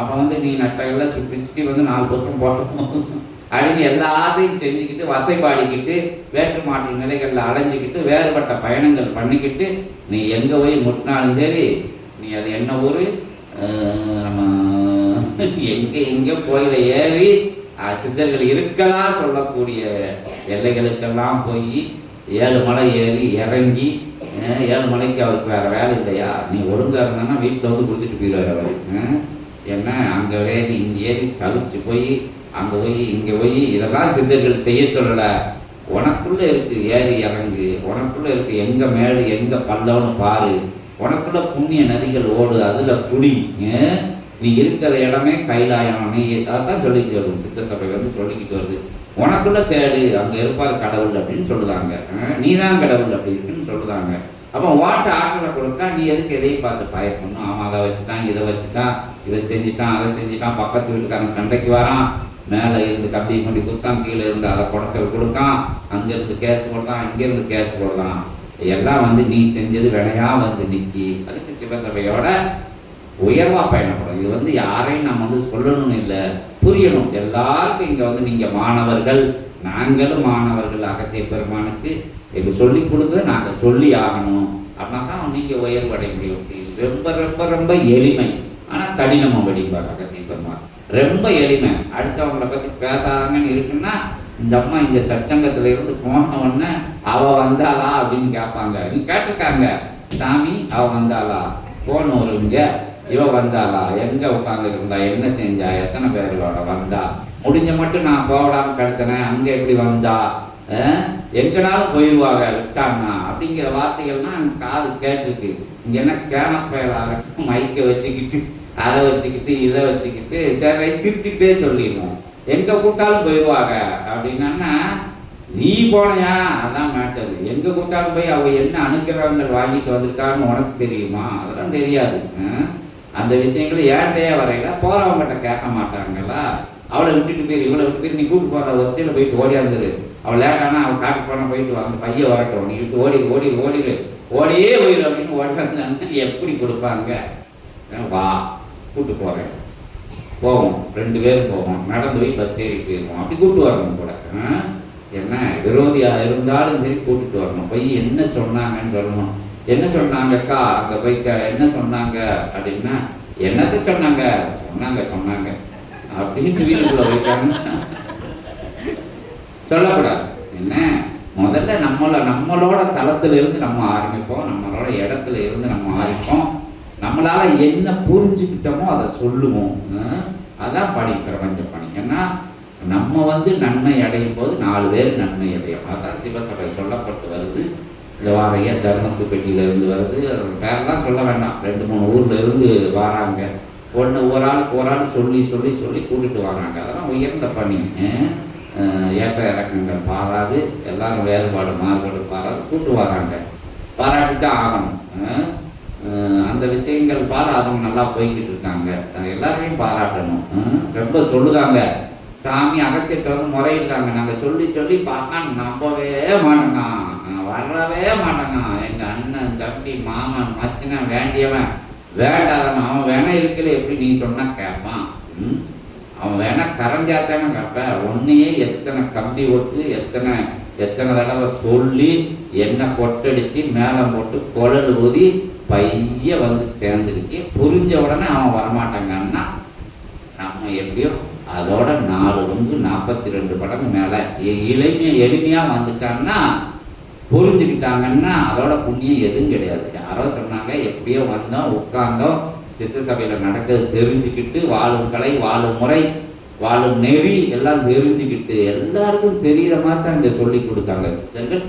அப்ப வந்து நீ நட்டகல்ல சுற்றி வந்து 4 வருஷம் போட்டோம் அப்படின்னு எல்லாத்தையும் செஞ்சுக்கிட்டு வசைப்பாடிக்கிட்டு வேற்று மாற்று நிலைகளில் அலைஞ்சிக்கிட்டு வேறுபட்ட பயணங்கள் பண்ணிக்கிட்டு நீ எங்க போய் முட்டினாலும் சரி, நீ அது என்ன ஊர் எங்க கோயில ஏறி சித்தர்கள் இருக்கதா சொல்லக்கூடிய எல்லைகளுக்கெல்லாம் போய் 7 மலை ஏறி இறங்கி 7 மலைக்கு அவருக்கு வேற வேலை இல்லையா? நீ ஒழுங்கா இருந்தானா வீட்டில் வந்து கொடுத்துட்டு போயிடுவார் அவர். என்ன அங்கே ஏறி இங்கே ஏறி தவிச்சு போய் அங்கே போய் இங்கே போய் இதெல்லாம் சித்தர்கள் செய்ய சொல்லல. உனக்குள்ள இருக்கு ஏறி இறங்கு, உனக்குள்ள இருக்கு எங்க மேடு எங்க பள்ளம்னு பாரு, உனக்குள்ள புண்ணிய நதிகள் ஓடு, அதுல குடி. நீ இருக்கிற இடமே கைலாயம். நீ அதான் சொல்லிக்கிட்டு வருது சித்த சபை வந்து சொல்லிக்கிட்டு வருது. உனக்குள்ள தேடு, அங்க இருப்பார் கடவுள் அப்படின்னு சொல்லுதாங்க. நீதான் கடவுள் அப்படி இருக்குன்னு சொல்லுதாங்க. அப்போ வாட்ட ஆற்றலை கொடுத்தா நீ எதுக்கு எதையும் பார்த்து பயப்படணும்? அவன் அதை வச்சுட்டான், இதை வச்சுட்டான், இதை செஞ்சுட்டான், அதை செஞ்சுட்டான், பக்கத்து வீட்டுக்காரன் சண்டைக்கு வரான், மேலே இருந்து கம்பி கொண்டு குத்தான், கீழே இருந்து அதை குடச்சல் கொடுக்கான், அங்கேருந்து கேஸ் போடுறான், இங்கேருந்து கேஸ் போடுறான். எல்லாம் வந்து நீ செஞ்சது வினையா வந்து நிற்கி. அதுக்கு சிவசபையோட உயர்வா பயணப்படும். இது வந்து யாரையும் நம்ம வந்து சொல்லணும்னு இல்லை, புரியணும். எல்லாருக்கும் இங்கே வந்து நீங்கள் மாணவர்கள், நாங்களும் மாணவர்கள். அகத்திய பெருமானுக்கு எங்க சொல்லி கொடுத்ததை நாங்கள் சொல்லி ஆகணும். அப்படின்னா தான் நீங்கள் உயர்வடைய முடியும். ரொம்ப ரொம்ப ரொம்ப எளிமை, ஆனால் கடினமாக படிப்பார் அகத்திய பெருமான். ரொம்ப எளிமை. அடுத்தவங்களை பற்றி பேசாதாங்கன்னு இருக்குன்னா இந்த அம்மா இந்த சச்சங்கத்தில் இருந்து போன உடனே அவ வந்தாளா அப்படின்னு கேட்பாங்க. நீ கேட்டிருக்காங்க, சாமி அவ வந்தாளா, போன் வருங்க, இவ வந்தாளா, எங்க உட்காந்துருந்தா, என்ன செஞ்சா, எத்தனை பேர்களோட வந்தா, முடிஞ்ச மட்டும் நான் போகலாம கிடத்தினேன், அங்க எப்படி வந்தா, எங்கனாலும் போயிடுவாங்க விட்டான்னா அப்படிங்கிற வார்த்தைகள்லாம் காது கேட்டிருக்கு. இங்க என்ன கேனப்பயலாக மைக்க வச்சுக்கிட்டு அதை வச்சுக்கிட்டு இதை வச்சுக்கிட்டு சரி சிரிச்சுக்கிட்டே சொல்லிடுவோம். எங்க கூட்டாலும் போயிடுவாங்க அப்படின்னா, நீ போனையா அதான் மேட்டர். எங்க கூட்டாலும் போய் அவ என்ன அனுகிரகங்கள் வாங்கிட்டு வந்துட்டான்னு உனக்கு தெரியுமா, அதெல்லாம் தெரியாது. அந்த விஷயங்களை ஏன்டையே வரையில போறவங்கிட்ட கேட்க மாட்டாங்களா. அவளை விட்டுட்டு போயிரு, இவளை விட்டு போயிரு, நீ கூட்டு போற ஒத்தையில போயிட்டு ஓடியாந்துரு, அவள் லேட்டானா அவள் காட்டுக்கு போனா போயிட்டு அந்த பையன் வரட்டும், நீ விட்டு ஓடிடு ஓடியே போயிரு அப்படின்னு ஓடினாங்க. எப்படி கொடுப்பாங்க? வா கூட்டு போறேன், போவோம், 2 பேரும் போவோம், நடந்து போய் பஸ் ஏறி போயிடுவோம், அப்படி கூப்பிட்டு வரணும் கூட. என்ன விரோதியா இருந்தாலும் சரி கூப்பிட்டு வரணும். போய் என்ன சொன்னாங்கன்னு சொல்லணும். என்ன சொன்னாங்கக்கா அங்க போய் என்ன சொன்னாங்க அப்படின்னா, என்னத்த சொன்னாங்க சொன்னாங்க அப்படின்னு வீட்டுக்குள்ள போயிட்டாங்க சொல்லக்கூடாது. என்ன முதல்ல நம்மளோட தளத்துல இருந்து நம்ம ஆரம்பிப்போம், நம்மளோட இடத்துல இருந்து நம்ம ஆரம்பிப்போம். நம்மளால என்ன புரிஞ்சுக்கிட்டோமோ அதை சொல்லுவோம். அதான் பணி, பிரபஞ்ச பணி. ஏன்னா நம்ம நன்மை அடையும் போது 4 பேர் நன்மை அடையும். அதான் சிவசபை சொல்லப்பட்டு வருது. இந்த வாரைய தர்மத்து பெட்டியில இருந்து வருது. பேரெல்லாம் சொல்ல வேண்டாம், 2-3 ஊர்ல இருந்து வராங்க. ஒரு ஆள் சொல்லி கூட்டிட்டு வராங்க. அதெல்லாம் உயர்ந்த பணி. ஏற்ற இறக்கங்கள் பாராது, எல்லாரும் வேறுபாடு மாறுபாடு பாராது கூட்டு வராங்க. பாராட்டிட்டு ஆகணும். அந்த விஷயங்கள் அவங்க நல்லா போய்கிட்டு இருக்காங்க. எல்லாரையும் பாராட்டணும். ரொம்ப சொல்லுதாங்க, சாமி அகத்திட்டு முறையிட்டாங்க. நாங்கள் சொல்லி பார்த்தா நம்பவே மாட்டேங்க, வரவே மாட்டேங்க. எங்க அண்ணன் தம்பி மாமன் மச்சினன் வேண்டியவன் வேண்டாதவன் அவன் வேணா இருக்கல, எப்படி நீ சொன்னா கேட்பான். அவன் வேணா கரைஞ்சாத்தானே கேட்ப. ஒன்னையே எத்தனை கம்பி ஒட்டு, எத்தனை தடவை சொல்லி எண்ணெய் கொட்டடிச்சு மேலே போட்டு குழல் ஊதி பைய சேர்ந்துருக்கு. புரிஞ்ச உடனே அவன் வரமாட்டாங்கன்னா நம்ம எப்படியோ அதோட 42 படம் மேலே எளிமையா வந்துட்டான்னா புரிஞ்சுக்கிட்டாங்கன்னா அதோட புண்ணியம் எதுவும் கிடையாது. யாரோ சொன்னாங்க, எப்படியோ வந்தோம் உட்கார்ந்தோம், சித்த சபையில் நடக்கிறது தெரிஞ்சுக்கிட்டு, வாழும் கலை, வாழும் முறை, வாழும் நெறி எல்லாம் தெரிஞ்சுக்கிட்டு எல்லாருக்கும் தெரிகிற மாதிரி தான் இங்கே சொல்லி கொடுத்தாங்க சித்தர்கள்.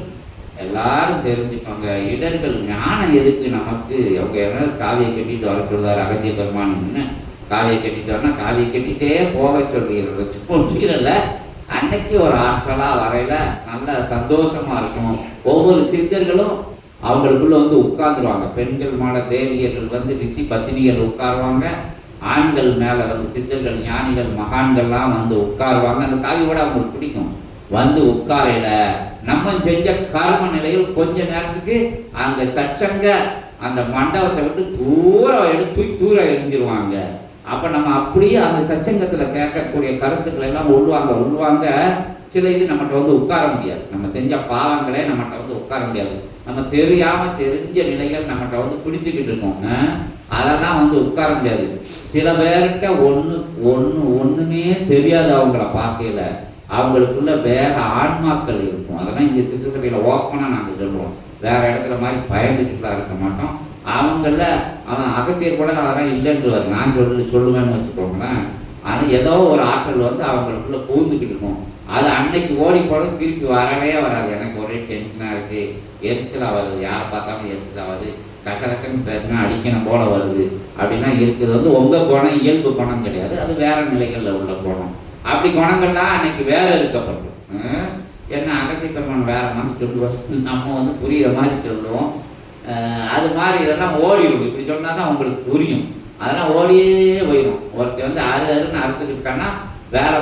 எல்லாரும் தெரிஞ்சுப்பாங்க. இடர்கள் ஞானம் எதுக்கு நமக்கு? அவங்க யாராவது காவியை கட்டிட்டு வர சொல்றாரு அகத்திய பெருமான்னு. காவியை கட்டிட்டு வரனா காவியை கட்டிட்டே போக சொல்லிடுறல. அன்னைக்கு ஒரு ஆற்றலா வரையில நல்ல சந்தோஷமா இருக்கும். ஒவ்வொரு சித்தர்களும் அவங்களுக்குள்ள உட்கார்ந்துருவாங்க. பெண்கள் மாட தேவியர்கள் ரிஷி பத்தினிகள் உட்காருவாங்க. ஆண்கள் மேல சித்தர்கள் ஞானிகள் மகான்கள்லாம் உட்காருவாங்க. அந்த காவியோட அவங்களுக்கு பிடிக்கும். உட்காரையில நம்ம செஞ்ச கர்ம நிலையில் கொஞ்ச நேரத்துக்கு அங்க சச்சங்க அந்த மண்டபத்தை விட்டு தூர எரிஞ்சிருவாங்க. அப்ப நம்ம அப்படியே அந்த சச்சங்கத்துல கேட்கக்கூடிய கருத்துக்களை எல்லாம் உள்வாங்க. சில இது நம்மகிட்ட உட்கார முடியாது. நம்ம செஞ்ச பாவங்களே நம்மகிட்ட உட்கார முடியாது. நம்ம தெரியாம தெரிஞ்ச நிலைகள் நம்மகிட்ட பிடிச்சுக்கிட்டு இருக்கோம். அதெல்லாம் உட்கார முடியாது. சில பேர்கிட்ட ஒண்ணுமே தெரியாது. அவங்கள பார்க்கல, அவங்களுக்குள்ள வேற ஆன்மாக்கள் இருக்கும். அதெல்லாம் இங்க சித்த சபையில ஓப்பனா நாங்க சொல்லுவோம். வேற இடத்துல மாதிரி பயந்துட்டுலாம் இருக்க மாட்டோம். அவங்கள அவன் அகத்தியர் கூட அதெல்லாம் இல்லைன்னு நான் சொல்லுவேன்னு வச்சுக்கோங்களேன். அது ஏதோ ஒரு ஆற்றல் அவங்களுக்குள்ள பூந்துக்கிட்டு இருக்கும். அது அன்னைக்கு ஓடி போனது திருப்பி வரவே வராது. எனக்கு ஒரே டென்ஷனா இருக்கு, எரிச்சலா வருது, யாரை பார்த்தாலும் எரிச்சலா வருது, கசகசன்னு பேசினா அடிக்கணும் போல வருது அப்படின்னா இருக்குது. உங்க குணம் இயல்பு குணம் கிடையாது, அது வேற நிலைகள்ல உள்ள குணம். அப்படி குணங்கள்லாம் அன்னைக்கு வேற இருக்கப்படும். என்ன அகத்திய பெருமான் வேற மாதிரி சொல்லுவோம், நம்ம புரியுற மாதிரி சொல்லுவோம். அது மாதிரி இதெல்லாம் ஓடிடும். இப்படி சொன்னா தான் உங்களுக்கு புரியும். அதெல்லாம் ஓடியே போயிடும். ஒருத்தர் அருன்னு அறுத்துக்கிட்டான்னா வேற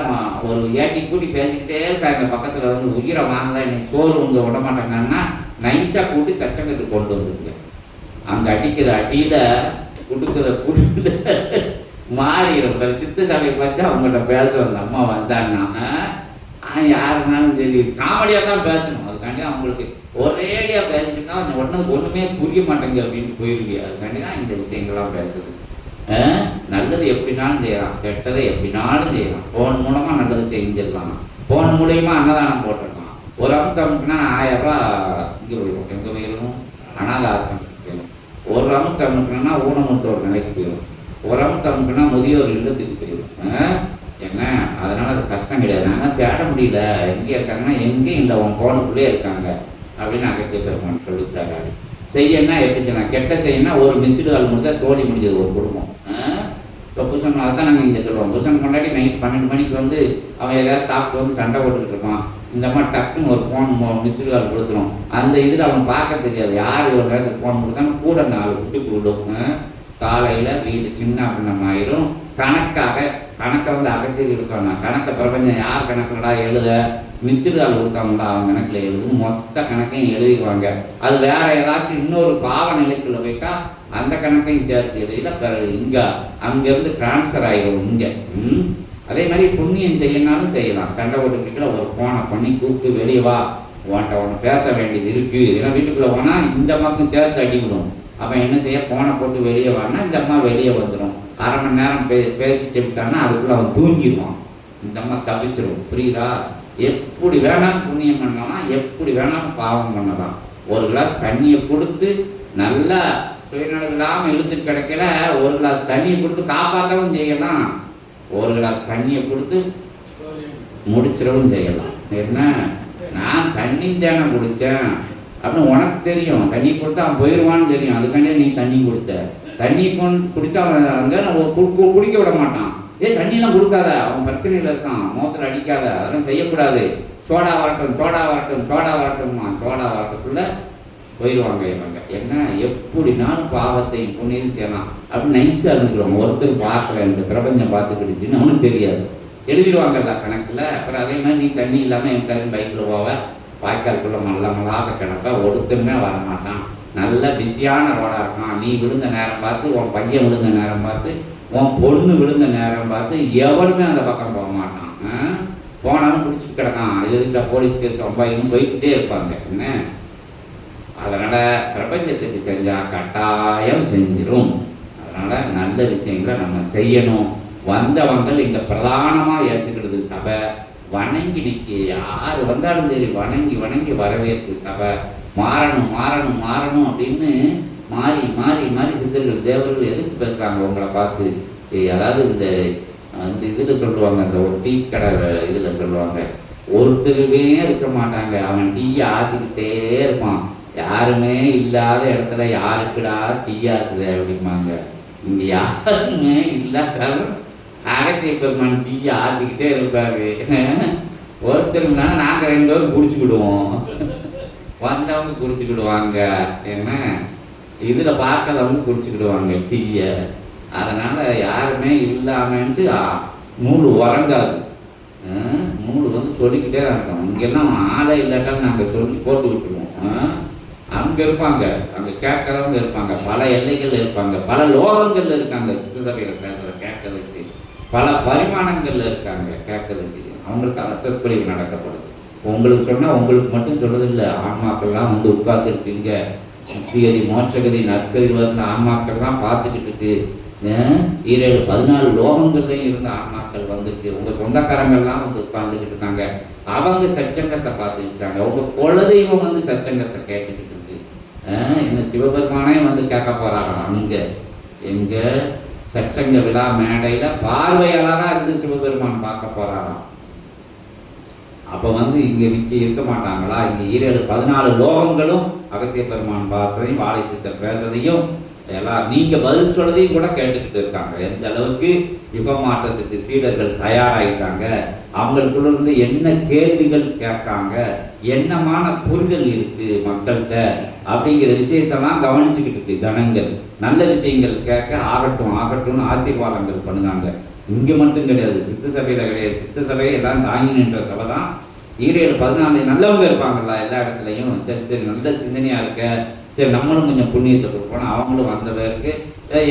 ஒரு ஏட்டி கூட்டி பேசிக்கிட்டே இருக்காங்க. பக்கத்துல உயிரை வாங்கல, இன்னைக்கு சோறு விட மாட்டாங்கன்னா நைஸா கூட்டி சச்சங்கத்துக்கு கொண்டு வந்துருங்க. அங்க அடிக்கிற அடியில கொடுக்குற கூட்டு மாறிடும். சித்த சபையை பார்த்து அவங்கள்ட்ட பேசுவாங்க. அம்மா வந்தாங்கன்னா யாருனாலும் சரி காமெடியா தான் பேசணும். அதுக்காண்டி அவங்களுக்கு ஒரேடியா பேசிட்டுனா ஒண்ணுமே புரிய மாட்டேங்க அப்படின்னு போயிருக்கீங்க. அதுக்காண்டி தான் இந்த விஷயங்கள்லாம் பேசுது. நல்லது எப்படினாலும் செய்யலாம், கெட்டதை எப்படினாலும் செய்யலாம். போன் மூலமா நல்லது செஞ்சிடலாம், போன் மூலியமா அன்னதானம் போட்டுடலாம், ஒரு அமுக்கு அமுக்குனா 1000 ரூபா இங்கே போயிடும், எங்கே போயிடும், அனாதை ஆசிரமத்துக்கு போயிடும். ஒரு அமுக்கு அமுக்குனா ஊனமுற்றோர் நிலைக்கு போயிடும். ஒரு அமுக்கு அமுக்குனா முதியோர் இல்லத்துக்கு போயிடும். என்ன அதனால அது கஷ்டம் கிடையாது. நாங்கள் தேட முடியல, எங்கே இருக்காங்கன்னா எங்கேயும் இந்த உன் போனுக்குள்ளே இருக்காங்க அப்படின்னு அகத்திய பெருமான் சொல்லித்தாரு. செய்யணும்னா எப்படி செய்யலாம், கெட்ட செய்யணும்னா ஒரு மிஸ்டு கால் முடிஞ்சா சோடி முடிஞ்சது ஒரு குடும்பம். இப்போ புருஷன் தான் நாங்கள் இங்கே சொல்லுவோம், புருஷன் கொண்டாடி நைட் 12 மணிக்கு வந்து அவன் ஏதாவது சாப்பிட்டு வந்து சண்டை போட்டுக்கிட்டு இருப்பான். இந்த மாதிரி டக்குன்னு ஒரு ஃபோன் மிஸ்டு கால் கொடுத்துரும். அந்த இதில் அவன் பார்க்க தெரியாது யார் ஒரு நேரத்துக்கு ஃபோன் கொடுத்தாலும் கூட 4 குட்டி கொடுக்கும். காலையில் வீடு சின்ன அப்படின்னம் ஆயிரும். கணக்கை வந்து அகத்தில் இருக்கணும். கணக்கை பிரபஞ்சம் யார் கணக்குலடா எழுத, மிஸ்டு கால் கொடுத்தாங்களா அவங்க கணக்கில் எழுது, மொத்த கணக்கையும் எழுதிடுவாங்க. அது வேற ஏதாச்சும் இன்னொரு பாவ நிலைக்குள்ள போயிட்டா அந்த கணக்கையும் சேர்த்து எழுதில இங்கே அங்கேருந்து டிரான்ஸ்ஃபர் ஆகிடும் இங்கே. அதே மாதிரி புண்ணியம் செய்யனாலும் செய்யலாம். சண்டை போட்டுக்கிட்ட ஒரு ஃபோனை பண்ணி கூப்பிட்டு வெளியே வா, ஒன்று பேச வேண்டியது இருக்குது. ஏன்னா வீட்டுக்குள்ளே போனால் இந்த அம்மாக்கும் சேர்த்து அடிக்கணும். அப்போ என்ன செய்ய, ஃபோனை போட்டு வெளியே வானா இந்த அம்மா வெளியே வந்துடும். அரை மணி நேரம் பேசிட்டு விட்டான்னா அதுக்குள்ளே அவன் தூங்கிடுவான், இந்த அம்மா தப்பிச்சிடும். புரியுதா? எப்படி வேணாலும் புண்ணியம் பண்ணலாம், எப்படி வேணாலும் பாவம் பண்ணலாம். ஒரு கிளாஸ் தண்ணியை கொடுத்து நல்லா சுயநலம் இல்லாமல் இழுத்துட்டு கிடைக்கல, ஒரு கிளாஸ் தண்ணியை கொடுத்து காப்பாற்றவும் செய்யலாம், ஒரு கிளாஸ் தண்ணியை கொடுத்து முடிச்சிடவும் செய்யலாம். என்ன நான் தண்ணி தானே குடித்தேன் அப்படின்னு உனக்கு தெரியும். தண்ணி கொடுத்தா அவன் போயிடுவான்னு தெரியும். அதுக்காண்டே நீ தண்ணி குடித்த. தண்ணி குடித்தா அவன் அங்கே குடிக்க விட மாட்டான். தண்ணியெல்லாம் கொடுக்காத, அவன் பிரச்சனையில் இருக்கான், முகத்தில் அடிக்காத, அதெல்லாம் செய்யக்கூடாது. சோடா வாட்டம் சோடா வாட்டம் சோடா வாட்டம்மா, சோடா வாட்டத்துக்குள்ள போயிடுவாங்க இவங்க. என்ன எப்படினாலும் பாவத்தையும் புண்ணியம் செய்யலாம் அப்படின்னு நைஸாக இருந்துக்கிறோம். ஒருத்தர் பார்க்கல, இந்த பிரபஞ்சம் பார்த்துக்கிடுச்சுன்னு அவனுக்கு தெரியாது, எழுதிடுவாங்கல்ல கணக்கில். அப்புறம் அதே மாதிரி நீ தண்ணி இல்லாமல் என் கரும்பு பைக்கில் போவ, வாய்க்காலுக்குள்ள மல்லாக கிடப்ப, ஒருத்தருமே வரமாட்டான். நல்ல பிஸியான ரோடாக இருக்கான். நீ விழுந்த நேரம் பார்த்து, உன் பையன் விழுந்த நேரம் பார்த்து, உன் பொண்ணு விழுந்த நேரம் பார்த்து எவருமே அந்த பக்கம் போக மாட்டான். போனாலும் பிடிச்சிட்டு கிடக்கான். எதுக்கிட்ட போலீஸ் கேஸ் ரொம்ப போய்கிட்டே இருப்பாங்க. என்ன அதனால் பிரபஞ்சத்துக்கு செஞ்சால் கட்டாயம் செஞ்சிடும். அதனால் நல்ல விஷயங்களை நம்ம செய்யணும். வந்தவங்கள் இங்கே பிரதானமாக ஏற்றுக்கிறது சபை. வணங்கி நிற்க யார் வந்தாலும் சரி வணங்கி வணங்கி வரவேற்கு சபை. மாறணும் மாறணும் மாறணும் அப்படின்னு மாறி மாறி மாறி சித்தர்கள் தேவர்கள் எதுக்கு பேசுகிறாங்க உங்களை பார்த்து. அதாவது இந்த இதில் சொல்லுவாங்க, இந்த ஒரு டீ கடை இதில் சொல்லுவாங்க, ஒருத்தருமே இருக்க மாட்டாங்க, அவன் டீயை ஆற்றிக்கிட்டே இருப்பான். யாருமே இல்லாத இடத்துல யாருக்குடா டீயா இருக்குது அப்படிம்பாங்க. இங்கே யாருமே இல்லாட்டாலும் அகத்திய பெருமான் டீயை ஆற்றிக்கிட்டே இருப்பாரு. ஒருத்தருனா நாங்கள் 2 பேரும் குடிச்சுக்கிடுவோம், வந்தவங்க குடிச்சுக்கிடுவாங்க. என்ன இதில் பார்க்கறவங்க குடிச்சுக்கிடுவாங்க டீயை. அதனால் யாருமே இல்லாமன்ட்டு நூல் உறங்காது. நூல் வந்து சொல்லிக்கிட்டே தான் இருக்கோம். இங்கெல்லாம் ஆளே இல்லாட்டாலும் நாங்கள் சொல்லி போட்டு விட்டுருவோம். அங்கே இருப்பாங்க, அங்கே கேட்கறவங்க இருப்பாங்க, பல எல்லைகள் இருப்பாங்க, பல லோகங்கள் இருக்காங்க. சித்த சபையில் பேசுகிற கேட்கறதுக்கு பல பரிமாணங்கள்ல இருக்காங்க கேட்கறதுக்கு. அவங்களுக்காக சொற்பொழிவு நடக்கப்படுது. உங்களுக்கு சொன்னால் உங்களுக்கு மட்டும் சொல்றதில்லை, ஆன்மாக்கள்லாம் வந்து உட்கார்ந்துருக்கீங்க. முக்திகதி மோட்சகதி நற்கதி வந்து ஆன்மாக்கள்லாம் பார்த்துக்கிட்டு இருக்கு. 14 லோகங்கள்லையும் இருந்த ஆன்மாக்கள் வந்துருக்கு. உங்கள் சொந்தக்காரங்கள்லாம் வந்து உட்கார்ந்துக்கிட்டு இருக்காங்க. அவங்க சச்சங்கத்தை பார்த்துக்கிட்டாங்க. உங்கள் குலதெய்வம் வந்து சச்சங்கத்தை கேட்டுக்கிட்டு இருக்கு. என்ன சிவபெருமானே வந்து கேட்க போகிறாராம். அங்கே எங்கள் சச்சங்க விழா மேடையில் பார்வையாளராக இருந்து சிவபெருமான் பார்க்க போகிறாராம். அப்போ வந்து இங்கே இருக்க மாட்டாங்களா? இங்கே 14 லோகங்களும் அகத்திய பெருமான் பார்த்ததையும் வாழை சித்தர் பேசுறதையும் எல்லாம் நீங்கள் பதில் சொல்றதையும் கூட கேட்டுக்கிட்டு இருக்காங்க. எந்த அளவுக்கு யுக மாற்றத்துக்கு சீடர்கள் தயாராகிட்டாங்க, அவங்களுக்குள்ள இருந்து என்ன கேள்விகள் கேட்காங்க, என்னமான புரிதல் இருக்கு மக்கள்கிட்ட அப்படிங்கிற விஷயத்தெல்லாம் கவனிச்சுக்கிட்டு இருக்கு ஜனங்கள். நல்ல விஷயங்கள் கேட்க ஆகட்டும் ஆகட்டும்னு ஆசீர்வாதங்கள் பண்ணுறாங்க. இங்கே மட்டும் கிடையாது, சித்த சபையில் கிடையாது. சித்த சபையை எல்லாம் தாங்கி நின்ற சபை தான். 14 நல்லவங்க இருப்பாங்கல்ல எல்லா இடத்துலையும். சரி சரி நல்ல சிந்தனையாக இருக்க, சரி நம்மளும் கொஞ்சம் புண்ணியத்தை கொடுப்போம். அவங்களும் வந்த பேருக்கு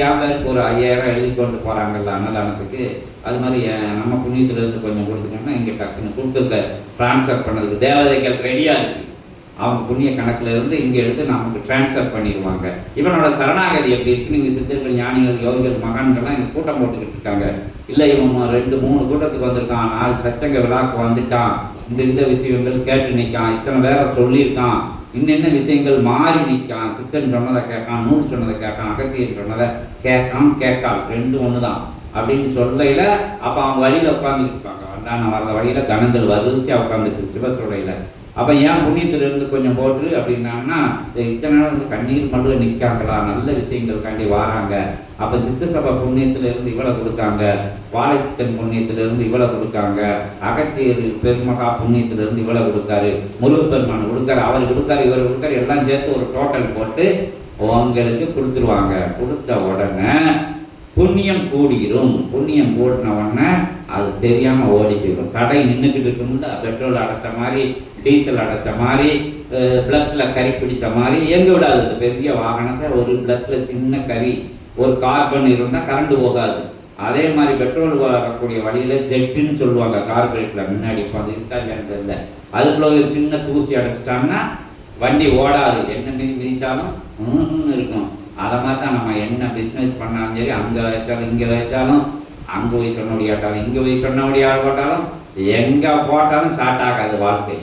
என் பேருக்கு ஒரு 5000 எழுதி கொண்டு போகிறாங்கல்ல அன்னதானத்துக்கு. அது மாதிரி நம்ம புண்ணியத்துலேருந்து கொஞ்சம் கொடுத்துட்டோம்னா இங்கே டக்குன்னு கொடுத்துருக்க ட்ரான்ஸ்ஃபர் பண்ணதுக்கு தேவதைகள் ரெடியாக இருக்குது. அவங்க புண்ணிய கணக்கில் இருந்து இங்கே எடுத்து நமக்கு டிரான்ஸ்ஃபர் பண்ணிடுவாங்க. இவனோட சரணாகதி எப்படி இருக்குது? நீங்கள் சித்தர்கள் ஞானிகள் யோகிகள் மகான்கள்லாம் இங்கே கூட்டம் போட்டுக்கிட்டு இருக்காங்க. இல்லை இவன் 2-3 கூட்டத்துக்கு வந்திருக்கான், 4 சச்சங்க விழாக்கு வந்துட்டான், இந்த விஷயங்கள் கேட்டு நிற்கான், இத்தனை வேற சொல்லியிருக்கான், இன்னென்ன விஷயங்கள் மாறி நிற்கான், சித்தன் சொன்னதை கேட்கான், நூல் சொன்னதை கேட்கான், அகத்தியர் சொன்னதை கேட்கான், ரெண்டும் ஒன்று தான் அப்படின்னு சொல்லையில் அப்போ அவங்க வழியில் உட்காந்துட்டு இருப்பாங்க. வந்தான வர்ற வழியில் கணங்கள் வரிசையாக உட்காந்துருக்கு சிவசோடையில். அப்போ ஏன் புண்ணியத்திலிருந்து கொஞ்சம் போட்டு அப்படின்னாங்கன்னா இத்தனை நாள் வந்து கண்ணீர் மடுவை நிற்காங்களா, நல்ல விஷயங்களுக்காண்டி வாராங்க. அப்போ சித்த சபை புண்ணியத்திலிருந்து இவ்வளோ கொடுக்காங்க, வாழை சித்தன் புண்ணியத்திலிருந்து இவ்வளோ கொடுக்காங்க, அகத்தியர் பெருமகா புண்ணியத்திலிருந்து இவ்வளோ கொடுக்காரு, முருகப்பெருமான் கொடுக்காரு, அவர் கொடுக்காரு, இவர் கொடுக்காரு, எல்லாம் சேர்த்து ஒரு டோட்டல் போட்டு உங்களுக்கு கொடுத்துருவாங்க. கொடுத்த உடனே புண்ணியம் கூடிரும். புண்ணியம் கூடின உடனே அது தெரியாமல் ஓடி போயிடும். தடை நின்றுக்கிட்டு இருக்கும்ல, பெட்ரோல் அடைச்ச மாதிரி, டீசல் அடைச்ச மாதிரி, பிளக்கில் கறி பிடிச்ச மாதிரி எங்கே விடாது. பெரிய வாகனத்தை ஒரு பிளக்கில் சின்ன கறி, ஒரு கார்பன் இருந்தால் கரண்டு போகாது. அதே மாதிரி பெட்ரோல் வரக்கூடிய வழியில் ஜெட்டுன்னு சொல்லுவாங்க, கார்பரேட்டில் முன்னாடி உட்காந்து இருக்கா இல்லைன்னு தெரியல, அதுக்குள்ள ஒரு சின்ன தூசி அடைச்சிட்டாங்கன்னா வண்டி ஓடாது. என்ன மிதிச்சாலும் இருக்கும். அதை மாதிரி தான் நம்ம என்ன பிஸ்னஸ் பண்ணாலும் சரி, அங்கே வச்சாலும் இங்கே வச்சாலும், அங்கே போய் சொன்ன முடியாட்டாலும் இங்கே போய் சொன்ன முடியாது போட்டாலும், எங்கே போட்டாலும் ஸ்டார்ட் ஆகாது வாழ்க்கை.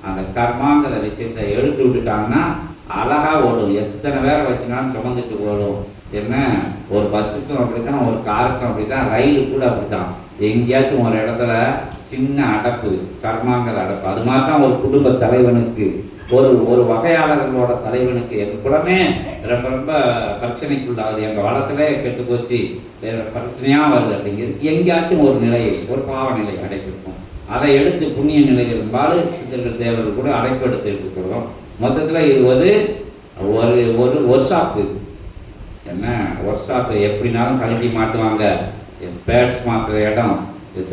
அந்த கர்மாங்கிற விஷயத்தை எடுத்து விட்டுட்டாங்கன்னா அழகாக ஓடும். எத்தனை பேரை வச்சுனாலும் சுமந்துட்டு ஓடும். என்ன ஒரு பஸ்ஸுக்கும் அப்படித்தான், ஒரு காருக்கும் அப்படித்தான், ரயிலு கூட அப்படித்தான். எங்கேயாச்சும் ஒரு இடத்துல சின்ன அடப்பு, கர்மாங்கிற அடப்பு. அது மாதிரி தான் ஒரு குடும்ப தலைவனுக்கு, ஒரு வகையாளர்களோட தலைவனுக்கு எப்பவுமே ரொம்ப ரொம்ப பிரச்சனைக்குள்ளாகுது. எங்கள் வளசலே கெட்டு போச்சு, பிரச்சனையாக வருது அப்படிங்கிறது எங்கேயாச்சும் ஒரு நிலையை, ஒரு பாவ நிலை அடைப்பிருக்கும். அதை எடுத்து புண்ணிய நிலையில் இருந்தாலும் சித்தர்கள் தேவர்கள் கூட அடைப்படுத்தி இருக்கிறோம். மொத்தத்தில் இது ஒரு ஒர்க் ஷாப்பு. என்ன ஒர்க் ஷாப்பு எப்படினாலும் கழட்டி மாட்டுவாங்க. பேட்ஸ் மாற்றுற இடம்,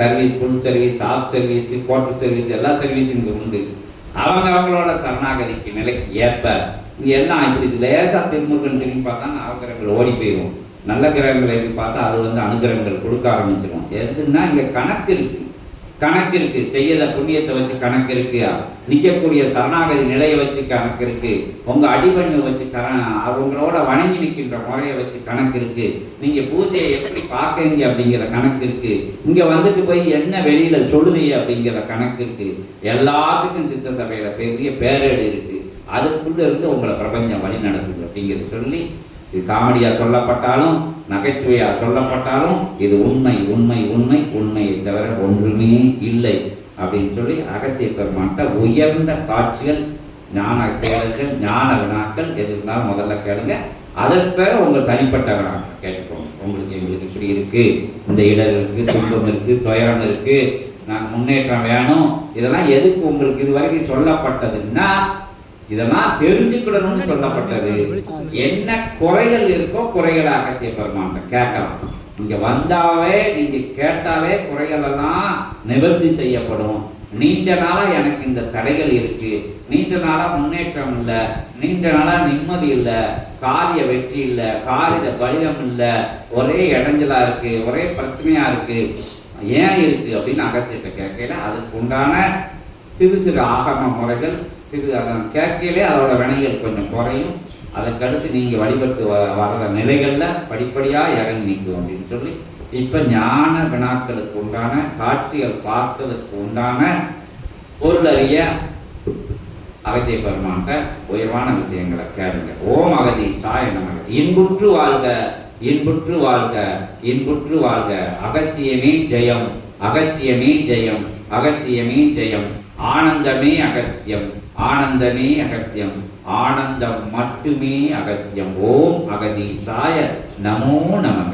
service, full service, half service, quarter service, எல்லா சர்வீஸும் இங்கே உண்டு. அவங்களோட சரணாகதிக்கு நிலைக்கு ஏற்ப இங்கே எல்லாம் இப்படி லேசாக திருமுருகன் திரும்பி பார்த்தா நவகிரகங்கள் ஓடி போயிடும். நல்ல கிரகங்களை எப்படி பார்த்தா அது வந்து அனுகிரகங்கள் கொடுக்க ஆரம்பிச்சிடும். எதுன்னா இங்கே கணக்கு இருக்கு, செய்யத புண்ணியத்தை வச்சு கணக்கு இருக்கு, நிற்கக்கூடிய சரணாகதி நிலையை வச்சு கணக்கு இருக்கு, உங்க அடிபணியை வச்சு அவங்களோட வணங்கி நிற்கின்ற முறையை வச்சு கணக்கு இருக்கு, நீங்க பூஜையை எப்படி பார்க்கறீங்க அப்படிங்கிற கணக்கு இருக்கு, இங்க வந்துட்டு போய் என்ன வெளியில சொல்லுதீங்க அப்படிங்கிற கணக்கு இருக்கு. எல்லாத்துக்கும் சித்த சபையில பெரிய பேரேடு இருக்கு. அதுக்குள்ள இருந்து உங்களை பிரபஞ்சம் வழி நடக்குது அப்படிங்கிறது சொல்லி, இது காமெடியா சொல்லப்பட்டாலும் நகைச்சுவையா சொல்லப்பட்டாலும் இது உண்மை உண்மை உண்மை உண்மையை தவிர ஒன்றுமே இல்லை அப்படின்னு சொல்லி அகத்திய பெருமான்ட்ட உயர்ந்த காட்சிகள், ஞான தேடல்கள், ஞான வினாக்கள் எது இருந்தாலும் முதல்ல கேளுங்க. அதற்கு உங்கள் தனிப்பட்ட வினாக்கள் கேட்டுக்கோங்க. உங்களுக்கு எங்களுக்கு இப்படி இருக்கு, இந்த இடர் இருக்கு, துன்பம் இருக்கு, துயரம் இருக்கு, நான் முன்னேற்றம் வேணும், இதெல்லாம் எதுக்கு உங்களுக்கு இது வரைக்கும் சொல்லப்பட்டதுன்னா இதெல்லாம் தெரிஞ்சுக்கிடணும்னு சொல்லப்பட்டது. என்ன குறைகள் இருக்கோ குறைகளை அகத்திய பெருமான்ட்ட கேட்கலாம். இங்க வந்தாவே நீங்க கேட்டாலே குறைகள் எல்லாம் நிவர்த்தி செய்யப்படும். நீண்ட நாளா எனக்கு இந்த தடைகள் இருக்கு, நீண்ட நாளா முன்னேற்றம் இல்லை, நீண்ட நாளா நிம்மதி இல்லை, காரிய வெற்றி இல்லை, காரிய பலிதம் இல்லை, ஒரே இடைஞ்சலா இருக்கு, ஒரே பிரச்சனையா இருக்கு, ஏன் இருக்கு அப்படின்னு அகத்திட்ட கேட்கல. அதுக்கு உண்டான சிறு சிறு ஆகம முறைகள், சிறு அதன் கேட்கலே அதோட வினைகள் கொஞ்சம் குறையும். அதற்கடுத்து நீங்கள் வழிபட்டு வர்ற நிலைகளில் படிப்படியாக இறங்கி நிற்கும் அப்படின்னு சொல்லி, இப்போ ஞான வினாக்களுக்கு உண்டான காட்சிகள் பார்ப்பதற்கு உண்டான பொருளறிய அகத்திய பெருமான்கிட்ட உயர்வான விஷயங்களை கேளுங்க. ஓம் அகதீசாய நமக. இன்புற்று வாழ்க, இன்புற்று வாழ்க, இன்புற்று வாழ்க. அகத்தியமே ஜெயம், அகத்தியமே ஜெயம், அகத்தியமே ஜெயம். ஆனந்தமே அகத்தியம், ஆனந்தமே அகத்தியம், ஆனந்தம் மட்டுமே அகத்தியம். ஓம் அகதீசாய நமோ நமக.